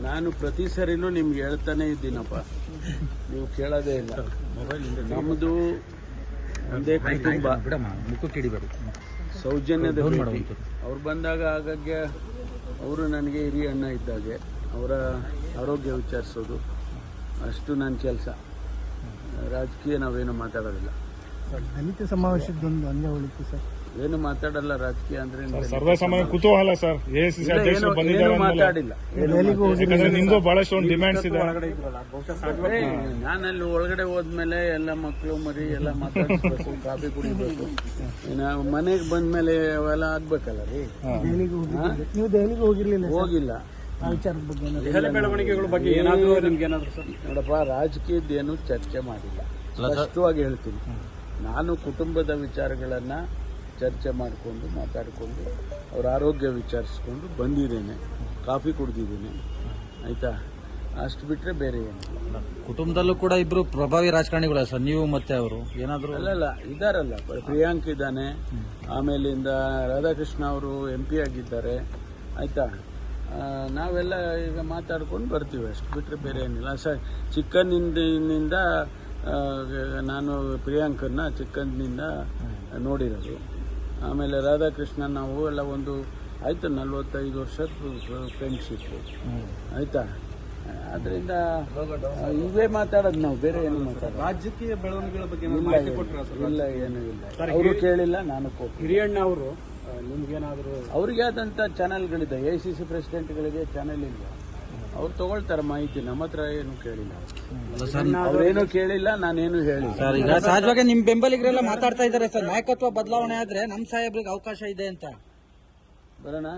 ನಾನು ಪ್ರತಿ ಸರಿನೂ ನಿಮ್ಗೆ ಹೇಳ್ತಾನೆ ಇದ್ದೀನಪ್ಪ, ನೀವು ಕೇಳೋದೇ ಇಲ್ಲ. ನಮ್ಮದು ಒಂದೇ ಕುಟುಂಬ, ಸೌಜನ್ಯದ ಭೇಟಿ. ಅವ್ರು ಬಂದಾಗ ಆಗಾಗ್ಗೆ ಅವರು ನನಗೆ ಹಿರಿಯ ಅಣ್ಣ ಇದ್ದಾಗೆ ಅವರ ಆರೋಗ್ಯ ವಿಚಾರಿಸೋದು ಅಷ್ಟು ನನ್ನ ಕೆಲಸ. ರಾಜಕೀಯ ನಾವೇನು ಮಾತಾಡೋದಿಲ್ಲ. ದಲಿತ ಸಮಾವೇಶದೊಂದು ಅಂಗ ಉಳಿತು ಸರ್, ಏನು ಮಾತಾಡಲ್ಲ. ರಾಜಕೀಯ ಅಂದ್ರೆ ಸರ್ವಸಾಮಾನ್ಯ ಕುತೂಹಲ ಸರ್. ಎಐಸಿಸಿ ಅಧ್ಯಕ್ಷರು ಬಂದಿದ್ದಾರೆ, ಮಾತಾಡಿಲ್ಲ. ನಿಮ್ದು ಬಹಳಷ್ಟು ಒಂದು ಡಿಮ್ಯಾಂಡ್ಸ್ ಇದೆ. ನಾನಲ್ಲಿ ಒಳಗಡೆ ಹೋದ್ಮೇಲೆ ಎಲ್ಲ ಮಕ್ಕಳು ಮರಿ ಎಲ್ಲ ಮಾತಾಡಿಸ್ಬೇಕು, ಕಾಫಿ ಕುಡಿಬೇಕು. ಮನೆಗೆ ಬಂದ್ಮೇಲೆ ಅವೆಲ್ಲ ಆಗ್ಬೇಕಲ್ಲ ರೀ. ನೀವು ದೆಹಲಿಗೆ ಹೋಗಿರ್ಲಿಲ್ಲ? ಹೋಗಿಲ್ಲ. ಆ ವಿಚಾರದ ಬಗ್ಗೆ ಬೆಳವಣಿಗೆಗಳ ಬಗ್ಗೆ ಏನಾದರೂ ನಿಮ್ಗೇನಾದ್ರು ಸರ್? ನೋಡಪ್ಪ, ರಾಜಕೀಯದ್ದೇನು ಚರ್ಚೆ ಮಾಡಿಲ್ಲ. ಸ್ಪಷ್ಟವಾಗಿ ಹೇಳ್ತೀನಿ, ನಾನು ಕುಟುಂಬದ ವಿಚಾರಗಳನ್ನ ಚರ್ಚೆ ಮಾಡಿಕೊಂಡು ಮಾತಾಡಿಕೊಂಡು ಅವ್ರ ಆರೋಗ್ಯ ವಿಚಾರಿಸ್ಕೊಂಡು ಬಂದಿದ್ದೇನೆ, ಕಾಫಿ ಕುಡ್ದಿದ್ದೀನಿ, ಆಯ್ತಾ? ಅಷ್ಟು ಬಿಟ್ರೆ ಬೇರೆ ಏನಿಲ್ಲ. ಕುಟುಂಬದಲ್ಲೂ ಕೂಡ ಇಬ್ರು ಪ್ರಭಾವಿ ರಾಜಕಾರಣಿಗಳ ಸರ್, ನೀವು ಮತ್ತೆ ಅವರು ಏನಾದ್ರು? ಅಲ್ಲಲ್ಲ, ಇದಾರಲ್ಲ, ಪ್ರಿಯಾಂಕ್ ಇದ್ದಾನೆ, ಆಮೇಲಿಂದ ರಾಧಾಕೃಷ್ಣ ಅವರು MP ಆಗಿದ್ದಾರೆ, ಆಯ್ತಾ? ನಾವೆಲ್ಲ ಈಗ ಮಾತಾಡ್ಕೊಂಡು ಬರ್ತೀವಿ, ಅಷ್ಟು ಬಿಟ್ರೆ ಬೇರೆ ಏನಿಲ್ಲ. ಚಿಕ್ಕಂದಿನಿಂದ ನಾನು ಪ್ರಿಯಾಂಕನ್ನ ಚಿಕ್ಕಂದಿನಿಂದ ನೋಡಿರೋದು. ಆಮೇಲೆ ರಾಧಾಕೃಷ್ಣ ನಾವು ಎಲ್ಲ ಒಂದು ಆಯ್ತು 45 ವರ್ಷದ ಫ್ರೆಂಡ್ಶಿಪ್ಪು, ಆಯ್ತಾ? ಅದರಿಂದ ಇವೇ ಮಾತಾಡೋದು ನಾವು, ಬೇರೆ ಏನು ಮಾತಾಡೋದು. ರಾಜಕೀಯ ಬೆಳವಣಿಗೆಗಳ ಬಗ್ಗೆ ಇಲ್ಲ, ಏನೂ ಇಲ್ಲ. ಅವರು ಕೇಳಿಲ್ಲ, ನಾನು ಕೊಟ್ಟು. ಹಿರಿಯಣ್ಣ ಅವರು ನಿಮ್ಗೇನಾದ್ರು ಅವ್ರಿಗೆ ಆದಂಥ ಚಾನೆಲ್ಗಳಿದೆ, AICC ಪ್ರೆಸಿಡೆಂಟ್ಗಳಿಗೆ ಚಾನೆಲ್ ಇಲ್ಲ, ಅವ್ರು ತಗೊಳ್ತಾರೆ ಮಾಹಿತಿ. ನಮ್ಮ ಹತ್ರ ಏನು ಕೇಳಿಲ್ಲ, ಅವ್ರೇನು ಕೇಳಿಲ್ಲ, ನಾನೇನು ಹೇಳಿಲ್ಲ. ಸರ್, ಈಗ ಸಹಜವಾಗಿ ನಿಮ್ ಬೆಂಬಲಿಗರೆಲ್ಲ ಮಾತಾಡ್ತಾ ಇದ್ದಾರೆ ಸರ್, ನಾಯಕತ್ವ ಬದಲಾವಣೆ ಆದ್ರೆ ನಮ್ ಸಾಹೇಬ್ರಿಗೆ ಅವಕಾಶ ಇದೆ ಅಂತ. ಬರೋಣ.